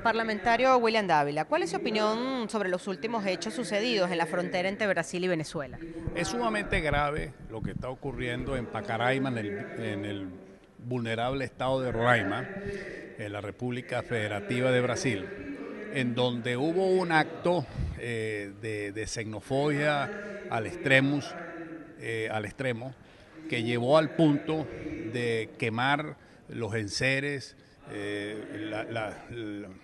Parlamentario William Dávila, ¿cuál es su opinión sobre los últimos hechos sucedidos en la frontera entre Brasil y Venezuela? Es sumamente grave lo que está ocurriendo en Pacaraima, en el vulnerable estado de Roraima, en la República Federativa de Brasil, en donde hubo un acto de xenofobia al al extremo, que llevó al punto de quemar los enseres,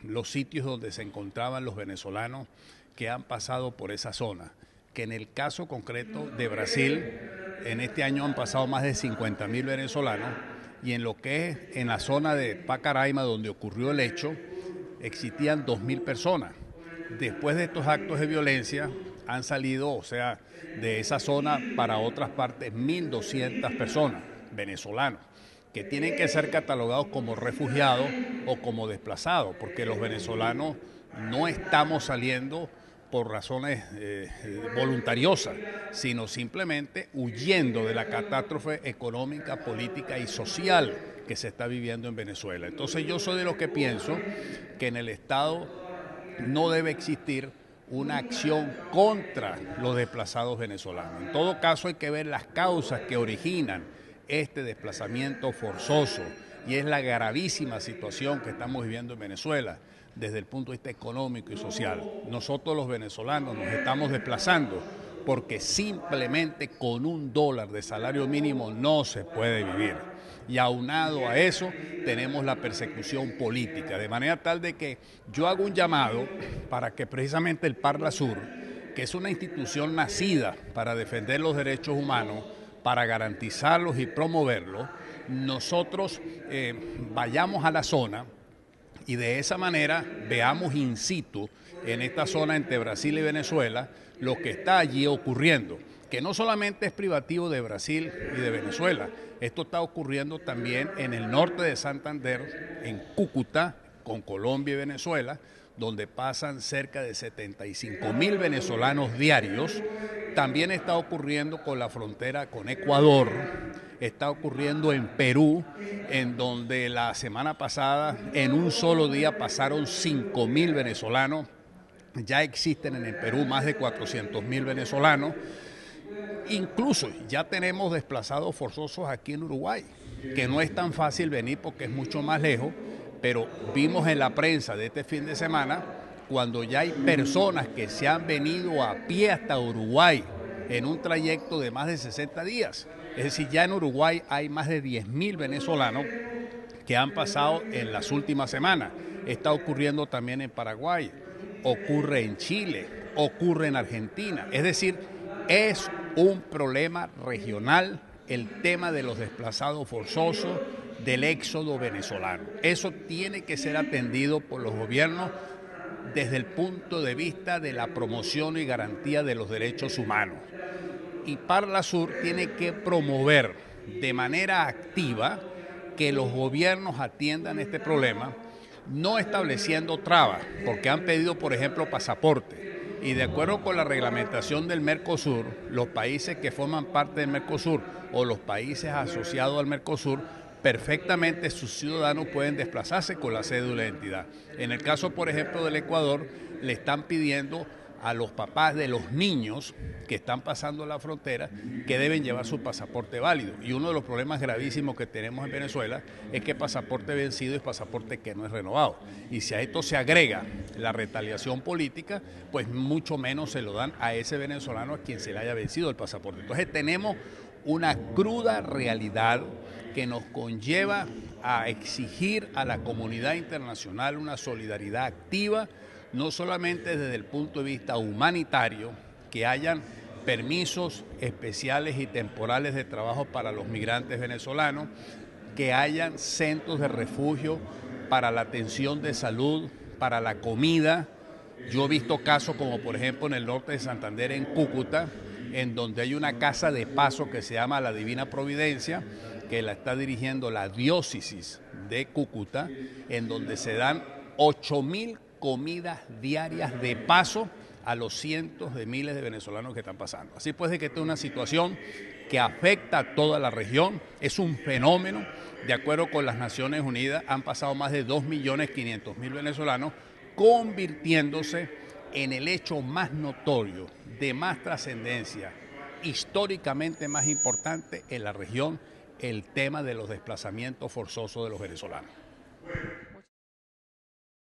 los sitios donde se encontraban los venezolanos que han pasado por esa zona. Que en el caso concreto de Brasil, en este año han pasado más de 50.000 venezolanos, y en lo que es en la zona de Pacaraima, donde ocurrió el hecho, existían 2.000 personas. Después de estos actos de violencia han salido, o sea, de esa zona para otras partes 1.200 personas, venezolanos, que tienen que ser catalogados como refugiados o como desplazados, porque los venezolanos no estamos saliendo por razones voluntariosas, sino simplemente huyendo de la catástrofe económica, política y social que se está viviendo en Venezuela. Entonces yo soy de los que pienso que en el Estado no debe existir una acción contra los desplazados venezolanos. En todo caso hay que ver las causas que originan este desplazamiento forzoso, y es la gravísima situación que estamos viviendo en Venezuela desde el punto de vista económico y social. Nosotros los venezolanos nos estamos desplazando porque simplemente con $1 de salario mínimo no se puede vivir. Y aunado a eso tenemos la persecución política, de manera tal de que yo hago un llamado para que precisamente el Parla Sur, que es una institución nacida para defender los derechos humanos, para garantizarlos y promoverlos, nosotros vayamos a la zona y de esa manera veamos in situ en esta zona entre Brasil y Venezuela lo que está allí ocurriendo, que no solamente es privativo de Brasil y de Venezuela, esto está ocurriendo también en el norte de Santander, en Cúcuta, con Colombia y Venezuela, donde pasan cerca de 75.000 venezolanos diarios. También está ocurriendo con la frontera con Ecuador, está ocurriendo en Perú, en donde la semana pasada en un solo día pasaron 5.000 venezolanos. Ya existen en el Perú más de 400.000 venezolanos. Incluso ya tenemos desplazados forzosos aquí en Uruguay, que no es tan fácil venir porque es mucho más lejos, pero vimos en la prensa de este fin de semana cuando ya hay personas que se han venido a pie hasta Uruguay en un trayecto de más de 60 días. Es decir, ya en Uruguay hay más de 10.000 venezolanos que han pasado en las últimas semanas. Está ocurriendo también en Paraguay, ocurre en Chile, ocurre en Argentina. Es decir, es un problema regional el tema de los desplazados forzosos, del éxodo venezolano. Eso tiene que ser atendido por los gobiernos desde el punto de vista de la promoción y garantía de los derechos humanos. Y Parla Sur tiene que promover de manera activa que los gobiernos atiendan este problema, no estableciendo trabas, porque han pedido, por ejemplo, pasaporte. Y de acuerdo con la reglamentación del Mercosur, los países que forman parte del Mercosur o los países asociados al Mercosur, perfectamente sus ciudadanos pueden desplazarse con la cédula de identidad. En el caso, por ejemplo, del Ecuador, le están pidiendo a los papás de los niños que están pasando la frontera que deben llevar su pasaporte válido. Y uno de los problemas gravísimos que tenemos en Venezuela es que pasaporte vencido es pasaporte que no es renovado. Y si a esto se agrega la retaliación política, pues mucho menos se lo dan a ese venezolano a quien se le haya vencido el pasaporte. Entonces tenemos una cruda realidad que nos conlleva a exigir a la comunidad internacional una solidaridad activa, no solamente desde el punto de vista humanitario, que hayan permisos especiales y temporales de trabajo para los migrantes venezolanos, que hayan centros de refugio para la atención de salud, para la comida. Yo he visto casos como por ejemplo en el norte de Santander, en Cúcuta, en donde hay una casa de paso que se llama La Divina Providencia, que la está dirigiendo la diócesis de Cúcuta, en donde se dan 8.000 comidas diarias de paso a los cientos de miles de venezolanos que están pasando. Así pues, de que esta es una situación que afecta a toda la región, es un fenómeno. De acuerdo con las Naciones Unidas, han pasado más de 2.500.000 venezolanos, convirtiéndose en el hecho más notorio, de más trascendencia, históricamente más importante en la región, el tema de los desplazamientos forzosos de los venezolanos.